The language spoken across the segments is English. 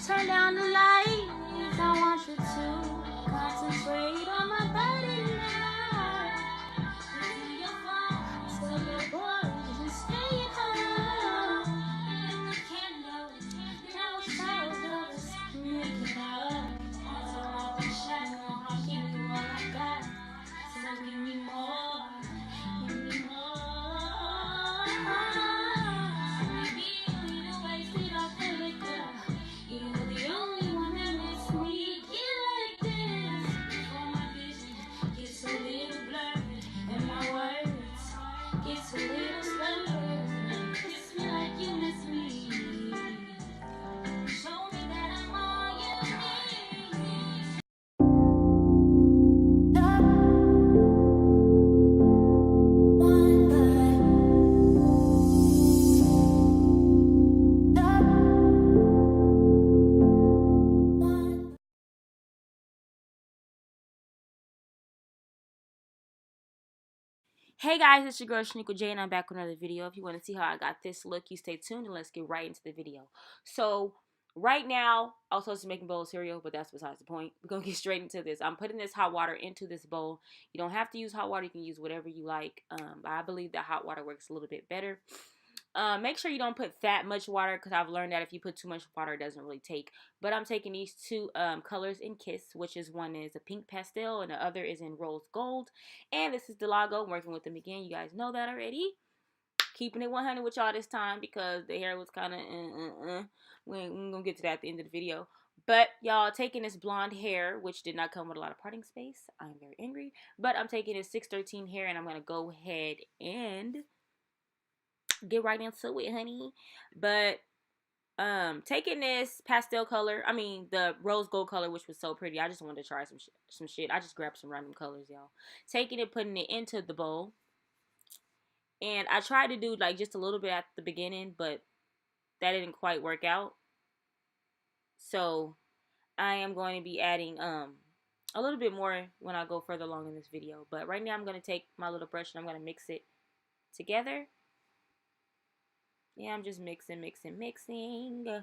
Turn down the lights, I want you to concentrate on my body now. Listen your phone, tell your boys and stay at home. The candle, now it's all of us, make it up. Also, I've been shy, I'll give you all I got. So give me more, give me more. Maybe you need to waste it off the liquor. You're the only one that lets me get like this. Before my vision gets a little blurred and my words gets a little slurred. Kiss me like you miss me. Show me that I'm all you need. Hey guys, it's your girl Shaniqua J and I'm back with another video. If you want to see how I got this look, you stay tuned and let's get right into the video. So right now, I was supposed to make a bowl of cereal, but that's besides the point. We're going to get straight into this. I'm putting this hot water into this bowl. You don't have to use hot water. You can use whatever you like. I believe that hot water works a little bit better. Make sure you don't put that much water because I've learned that if you put too much water, it doesn't really take. But I'm taking these two colors in Kiss, which is one is a pink pastel and the other is in rose gold. And this is Dolago. I'm working with them again. You guys know that already. Keeping it 100 with y'all this time because the hair was kind of We're going to get to that at the end of the video. But y'all, taking this blonde hair, which did not come with a lot of parting space. I'm very angry. But I'm taking this 613 hair and I'm going to go ahead and get right into it, honey. But taking this pastel color, I mean the rose gold color, which was so pretty. I just wanted to try some shit. I just grabbed some random colors, y'all. Taking it, putting it into the bowl. And I tried to do like just a little bit at the beginning, but that didn't quite work out. So I am going to be adding a little bit more when I go further along in this video. But right now I'm going to take my little brush and I'm going to mix it together. Yeah, I'm just mixing. Yeah.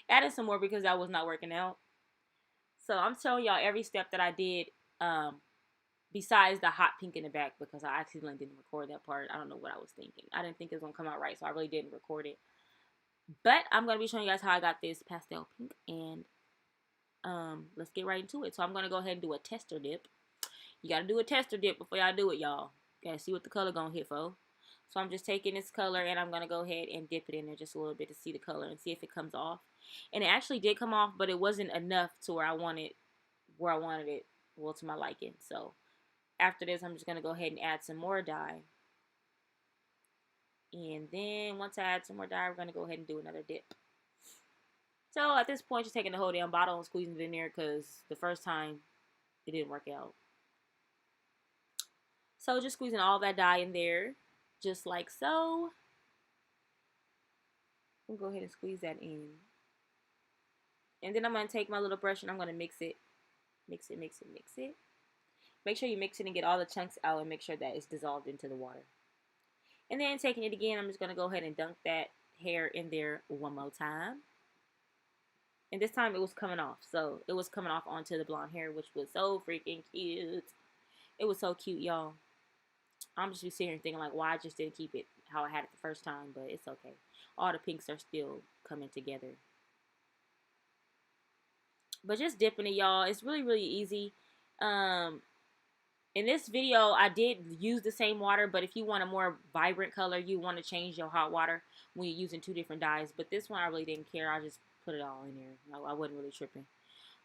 Added some more because that was not working out. So I'm telling y'all every step that I did, besides the hot pink in the back, because I accidentally didn't record that part. I don't know what I was thinking. I didn't think it was going to come out right, so I really didn't record it. But I'm going to be showing you guys how I got this pastel pink, and let's get right into it. So I'm going to go ahead and do a tester dip. You got to do a tester dip before y'all do it, y'all. Got to see what the color going to hit for. So I'm just taking this color and I'm going to go ahead and dip it in there just a little bit to see the color and see if it comes off. And it actually did come off, but it wasn't enough to where I wanted it, well, to my liking. So after this, I'm just going to go ahead and add some more dye. And then once I add some more dye, we're going to go ahead and do another dip. So at this point, just taking the whole damn bottle and squeezing it in there because the first time it didn't work out. So just squeezing all that dye in there, just like so. We'll go ahead and squeeze that in. And then I'm going to take my little brush and I'm going to mix it. Mix it. Make sure you mix it and get all the chunks out and make sure that it's dissolved into the water. And then taking it again, I'm just going to go ahead and dunk that hair in there one more time. And this time it was coming off. So it was coming off onto the blonde hair, which was so freaking cute. It was so cute, y'all. I'm just sitting here thinking like why I just didn't keep it how I had it the first time, but it's okay. All the pinks are still coming together. But just dipping it, y'all. It's really, really easy. In this video, I did use the same water, but if you want a more vibrant color, you want to change your hot water when you're using two different dyes. But this one, I really didn't care. I just put it all in there. I wasn't really tripping.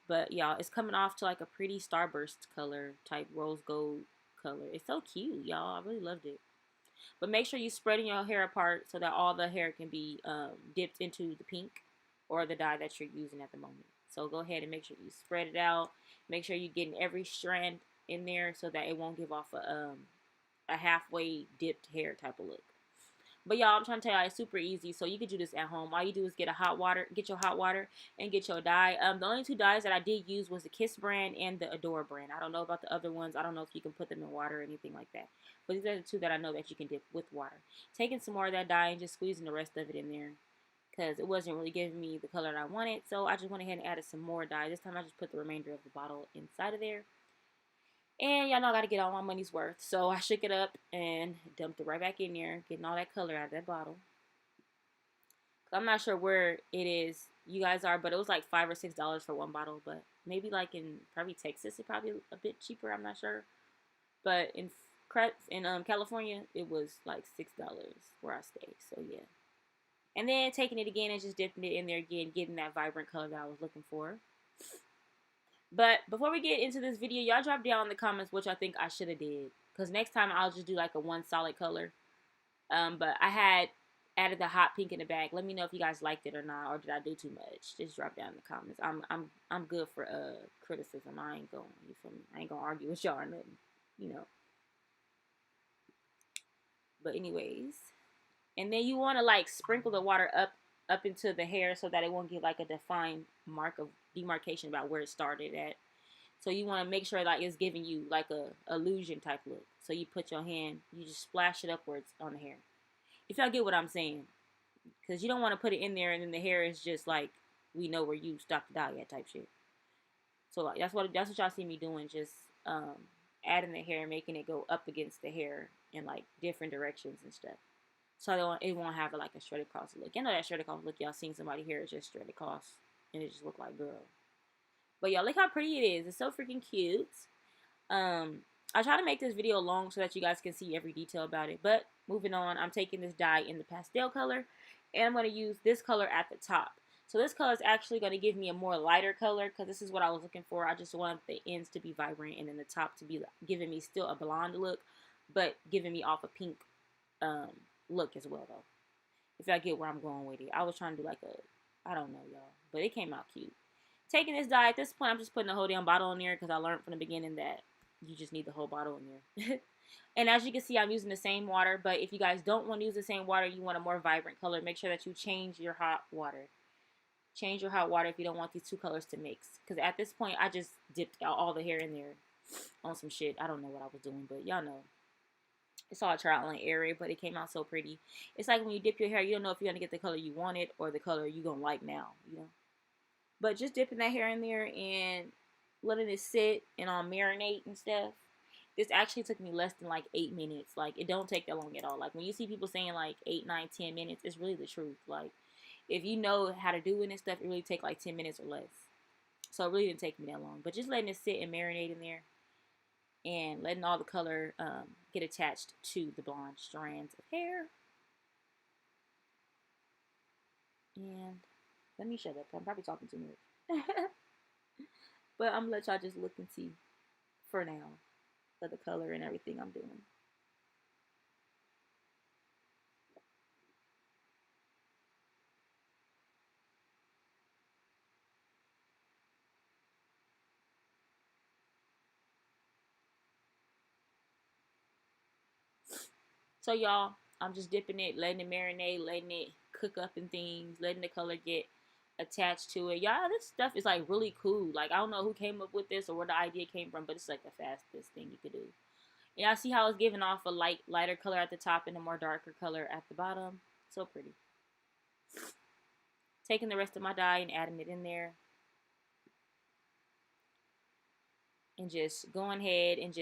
But, y'all, it's coming off to like a pretty starburst color type rose gold color. It's so cute, y'all. I really loved it. But make sure you spreading your hair apart so that all the hair can be dipped into the pink or the dye that you're using at the moment. So go ahead and make sure you spread it out. Make sure you're getting every strand in there so that it won't give off a halfway dipped hair type of look. But y'all, I'm trying to tell y'all, it's super easy. So you could do this at home. All you do is get your hot water, and get your dye. The only two dyes that I did use was the Kiss brand and the Adore brand. I don't know about the other ones. I don't know if you can put them in water or anything like that. But these are the two that I know that you can dip with water. Taking some more of that dye and just squeezing the rest of it in there, because it wasn't really giving me the color that I wanted. So I just went ahead and added some more dye. This time I just put the remainder of the bottle inside of there. And y'all know I got to get all my money's worth. So I shook it up and dumped it right back in there, getting all that color out of that bottle. I'm not sure where it is you guys are, but it was like $5 or $6 for one bottle. But maybe like in probably Texas, it's probably a bit cheaper. I'm not sure. But in California, it was like $6 where I stay. So yeah. And then taking it again and just dipping it in there again, getting that vibrant color that I was looking for. But before we get into this video, y'all drop down in the comments which I think I should have did. Because next time I'll just do like a one solid color. But I had added the hot pink in the bag. Let me know if you guys liked it or not, or did I do too much? Just drop down in the comments. I'm good for criticism. I ain't going, you feel me? I ain't gonna argue with y'all or nothing, you know. But anyways, and then you want to like sprinkle the water up into the hair so that it won't get like a defined mark of demarcation about where it started at. So you want to make sure like it's giving you like a illusion type look. So you put your hand, you just splash it upwards on the hair. If y'all get what I'm saying, because you don't want to put it in there and then the hair is just like, we know where you stopped the dye at type shit. So like, that's what y'all see me doing, just adding the hair, making it go up against the hair in like different directions and stuff. So it won't have like a shredded cross look. You know that shredded cross look y'all seen somebody hair is just shredded cross and it just look like girl. But y'all look how pretty it is. It's so freaking cute. I try to make this video long so that you guys can see every detail about it. But moving on, I'm taking this dye in the pastel color, and I'm going to use this color at the top. So this color is actually going to give me a more lighter color because this is what I was looking for. I just wanted the ends to be vibrant and then the top to be giving me still a blonde look, but giving me off a pink look as well, though. If y'all get where I'm going with it. I was trying to do like I don't know, y'all, but it came out cute. Taking this dye, at this point, I'm just putting the whole damn bottle in there because I learned from the beginning that you just need the whole bottle in there. And as you can see, I'm using the same water, but if you guys don't want to use the same water, you want a more vibrant color, make sure that you change your hot water. Change your hot water if you don't want these two colors to mix. Because at this point, I just dipped out all the hair in there on some shit. I don't know what I was doing, but y'all know. It's all trial and error, but it came out so pretty. It's like when you dip your hair, you don't know if you're going to get the color you wanted or the color you're going to like now, you know. But just dipping that hair in there and letting it sit and marinate and stuff. This actually took me less than like 8 minutes. Like, it don't take that long at all. Like, when you see people saying like 8, 9, 10 minutes, it's really the truth. Like, if you know how to do it and stuff, it really take like 10 minutes or less. So it really didn't take me that long. But just letting it sit and marinate in there and letting all the color get attached to the blonde strands of hair. And let me shut up. I'm probably talking too much. But I'm going to let y'all just look and see for now of the color and everything I'm doing. So y'all, I'm just dipping it, letting it marinate, letting it cook up and things, letting the color get attached to it. Y'all, this stuff is like really cool. Like, I don't know who came up with this or where the idea came from, but it's like the fastest thing you could do. Y'all see how it's giving off a lighter color at the top and a more darker color at the bottom? So pretty. Taking the rest of my dye and adding it in there. And just going ahead and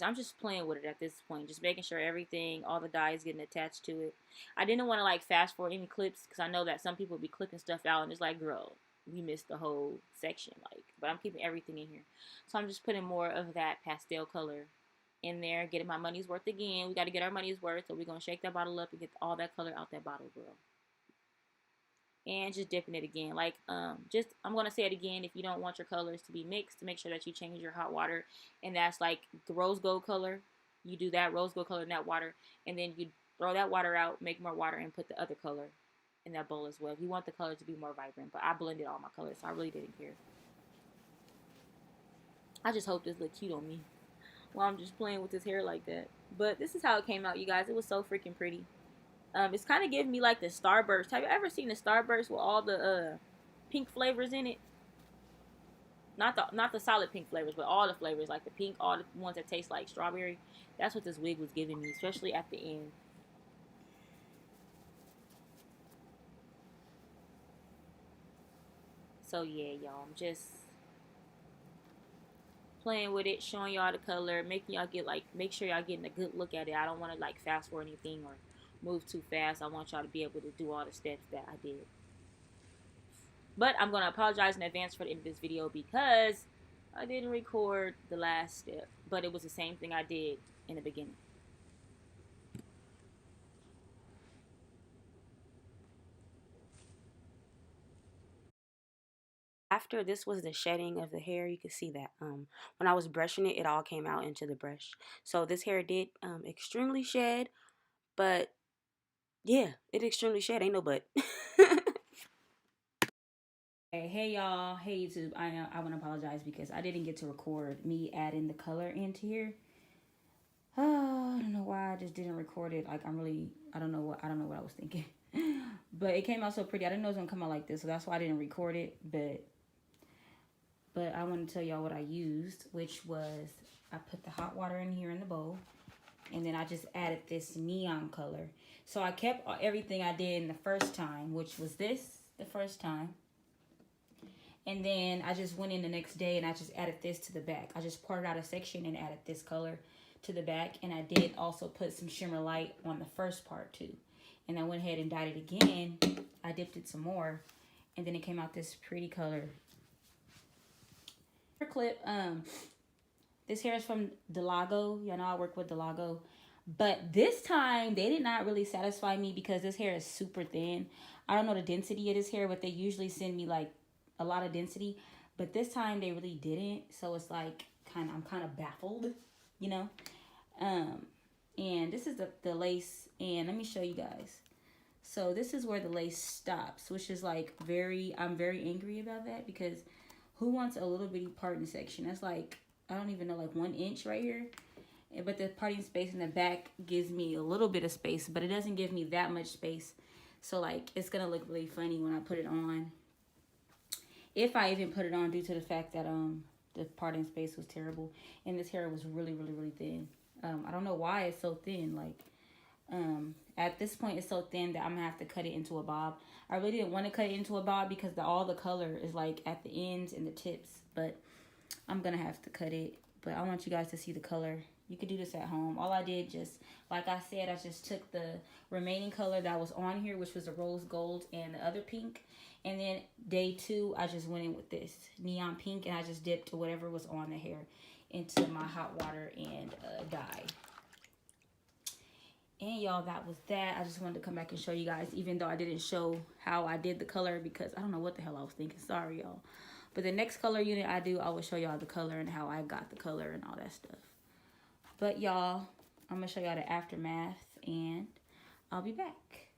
I'm just playing with it at this point. Just making sure everything, all the dye is getting attached to it. I didn't want to like fast forward any clips because I know that some people be clipping stuff out and it's like, girl, we missed the whole section. Like, but I'm keeping everything in here. So I'm just putting more of that pastel color in there, getting my money's worth again. We got to get our money's worth, so we're going to shake that bottle up and get all that color out that bottle, girl. And just dipping it again. Like, I'm going to say it again. If you don't want your colors to be mixed, make sure that you change your hot water. And that's like the rose gold color. You do that rose gold color in that water. And then you throw that water out, make more water, and put the other color in that bowl as well. If you want the color to be more vibrant. But I blended all my colors, so I really didn't care. I just hope this look cute on me while I'm just playing with this hair like that. But this is how it came out, you guys. It was so freaking pretty. It's kind of giving me like the Starburst. Have you ever seen the Starburst with all the pink flavors in it? Not the solid pink flavors, but all the flavors, like the pink, all the ones that taste like strawberry. That's what this wig was giving me, especially at the end. So yeah, y'all, I'm just playing with it, showing y'all the color, making y'all get like, make sure y'all getting a good look at it. I don't want to like fast forward anything or move too fast. I want y'all to be able to do all the steps that I did. But I'm going to apologize in advance for the end of this video because I didn't record the last step, but it was the same thing I did in the beginning. After this was the shedding of the hair, you could see that when I was brushing it, it all came out into the brush. So this hair did extremely shed, but yeah, it extremely shed. Ain't no but. Hey y'all, hey YouTube. I want to apologize because I didn't get to record me adding the color into here. Oh, I don't know why I just didn't record it. Like I don't know what I was thinking. But it came out so pretty. I didn't know it was gonna come out like this, so that's why I didn't record it. But I want to tell y'all what I used, which was I put the hot water in here in the bowl, and then I just added this neon color. So I kept everything I did in the first time, which was this the first time. And then I just went in the next day and I just added this to the back. I just parted out a section and added this color to the back. And I did also put some shimmer light on the first part too. And I went ahead and dyed it again. I dipped it some more. And then it came out this pretty color. Clip, this hair is from Dolago. Y'all know I work with Dolago. But this time, they did not really satisfy me because this hair is super thin. I don't know the density of this hair, but they usually send me like a lot of density. But this time, they really didn't. So it's like, I'm kind of baffled, you know? And this is the lace. And let me show you guys. So this is where the lace stops, which is like I'm very angry about that because who wants a little bitty parting section? That's like, I don't even know, like 1 inch right here. But the parting space in the back gives me a little bit of space, but it doesn't give me that much space. So like, it's gonna look really funny when I put it on. If I even put it on, due to the fact that the parting space was terrible. And this hair was really, really, really thin. I don't know why it's so thin. Like, at this point it's so thin that I'm gonna have to cut it into a bob. I really didn't want to cut it into a bob because all the color is like at the ends and the tips, but I'm gonna have to cut it. But I want you guys to see the color. You could do this at home. All I did, just like I said, I just took the remaining color that was on here, which was the rose gold and the other pink, and then day 2 I just went in with this neon pink and I just dipped whatever was on the hair into my hot water and dye. And y'all, that was that. I just wanted to come back and show you guys, even though I didn't show how I did the color because I don't know what the hell I was thinking. Sorry, y'all. But the next color unit I do, I will show y'all the color and how I got the color and all that stuff. But y'all, I'm going to show y'all the aftermath and I'll be back.